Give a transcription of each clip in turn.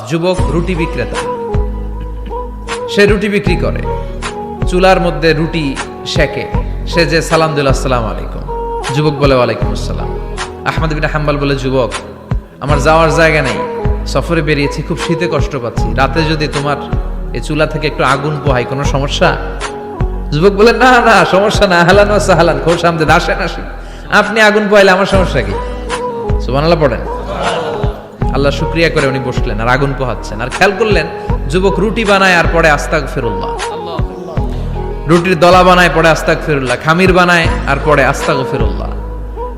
যুবক রুটি বিক্রেতা, সে রুটি বিক্রি করে, চুলার মধ্যে রুটি সেকে, সে যে সালাম দিল আসসালামু আলাইকুম, যুবক বলে ওয়ালাইকুম আসসালাম। আহমদ ইবনে হাম্বল বলে, যুবক আমার যাওয়ার জায়গা নেই, সফরে বেরিয়েছি, খুব শীতে কষ্ট পাচ্ছি, রাতে যদি তোমার এই চুলা থেকে একটু আগুন পোহাই কোনো সমস্যা? যুবক বলে, না না সমস্যা না, আহলান ওয়া সাহলান, খুব সামনে আসেন আসেন, আপনি আগুন পোহাইলে আমার সমস্যা কি? সুবহানাল্লাহ পড়েন। আল্লাহ শুকরিয়া করে উনি বসলেন আর আগুন পোহাচ্ছেন, আর খেয়াল করলেন যুবক রুটি বানায় আর পরে আস্তাগফিরুল্লাহ, রুটির দলা বানায় পরে আস্তাগফিরুল্লাহ, খামির বানায় আর পরে আস্তাগফিরুল্লাহ,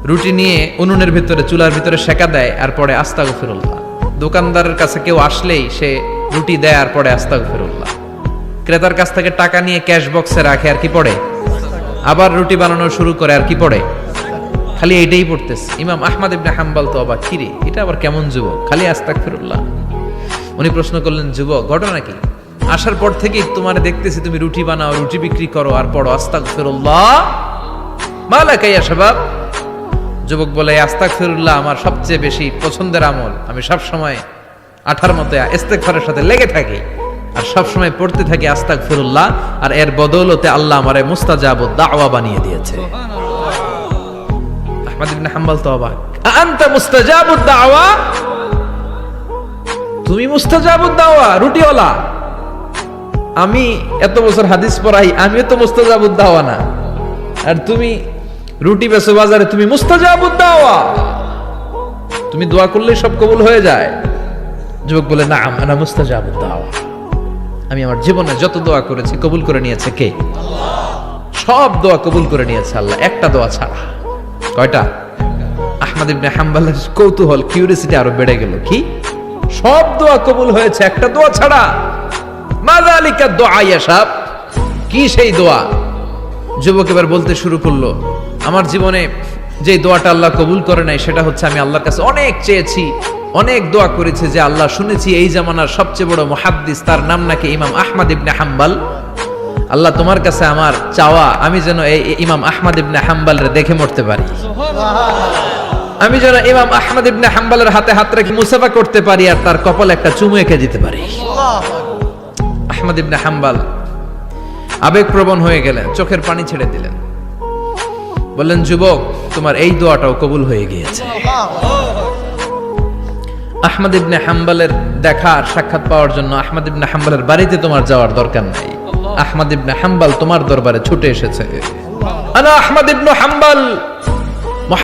রুটি নিয়ে উনুনের ভিতরে চুলার ভিতরে সেকা দেয় আর পরে আস্তাগফিরুল্লাহ, দোকানদারের কাছে কেউ আসলেই সে রুটি দেয় আর পরে আস্তাগফিরুল্লাহ, ক্রেতার কাছ থেকে টাকা নিয়ে ক্যাশ বক্সে রাখে আর কি পড়ে, আবার রুটি বানানো শুরু করে আর কি পড়ে, খালি এইটাই পড়তেছে। ইমাম আহমদ ইবনে হাম্বল তো অবাক, কিরে এটা আবার কেমন যুবক, খালি আস্তাগফিরুল্লাহ। উনি প্রশ্ন করলেন, যুবক ঘটনা কি? আসার পর থেকেই তোমার দেখতেছি তুমি রুটি বানাও, রুটি বিক্রি করো আর পড়ো আস্তাগফিরুল্লাহ, মালাকা ইয়া শাবাব। যুবক বলে, আস্তাগফিরুল্লাহ আমার সবচেয়ে বেশি পছন্দের আমল, আমি সব সময় আঠার মতো ইস্তেগফারের সাথে লেগে থাকি আর সব সময় পড়তে থাকি আস্তাগফিরুল্লাহ, আর এর বদৌলতে আল্লাহ আমারে মুস্তাজাবুদ দাওয়া বানিয়ে দিয়েছে। আহমদ ইবনে হাম্বল তো অবাক, আনতা মুস্তাজাবুদ দাওয়া, তুমি মুস্তাজাবুদ দাওয়া রুটিওয়ালা? আমি এত বছর হাদিস পড়াই, আমিও তো মুস্তাজাবুদ দাওয়া না, আর তুমি রুটি বেচো বাজারে, তুমি মুস্তাজাবুদ দাওয়া, তুমি দোয়া করলে সব কবুল হয়ে যায়? যুবক বলে, না আনা মুস্তাজাবুদ দাওয়া, আমি আমার জীবনে যত দোয়া করেছি কবুল করে নিয়েছে কে? সব দোয়া কবুল করে নিয়েছে আল্লাহ, একটা দোয়া ছাড়া। কয়টা? আহমদ ইবনে হাম্বলের কৌতূহল, কিউরিওসিটি আরো বেড়ে গেল, কি সব দোয়া কবুল হয়েছে একটা দোয়া ছাড়া? মাযালিকা দুআ ইয়া শাব, কি সেই দোয়া? যুবক এবার বলতে শুরু করলো, আমার জীবনে যে দোয়াটা আল্লাহ কবুল করে নাই সেটা হচ্ছে, আমি আল্লাহর কাছে অনেক চেয়েছি, অনেক দোয়া করেছি, যে আল্লাহ শুনেছি এই জামানার সবচেয়ে বড় মুহাদ্দিস, তার নাম নাকি ইমাম আহমদ ইবনে হাম্বল, আল্লাহ তোমার কাছে আমার চাওয়া, আমি যেন এই ইমাম আহমদ ইবনে হাম্বলের দেখে মরতে পারি, আমি যেন ইমাম আহমদ ইবনে হাম্বলের হাতে হাত রেখে মুসাফা করতে পারি আর তার কপালে একটা চুমু এঁকে দিতে পারি। আহমদ ইবনে হাম্বল আবেগপ্রবণ হয়ে গেলেন, চোখের পানি ছেড়ে দিলেন, বললেন, যুবক তোমার এই দোয়াটাও কবুল হয়ে গিয়েছে। আহমদ ইবনে হাম্বলের দেখা আর সাক্ষাৎ পাওয়ার জন্য আহমদ ইবনে হাম্বলের বাড়িতে তোমার যাওয়ার দরকার নাই, আহমদ ইবনে হাম্বল তোমার দরবারে ছুটে এসেছে। আনা আহমদ ইবনে হাম্বল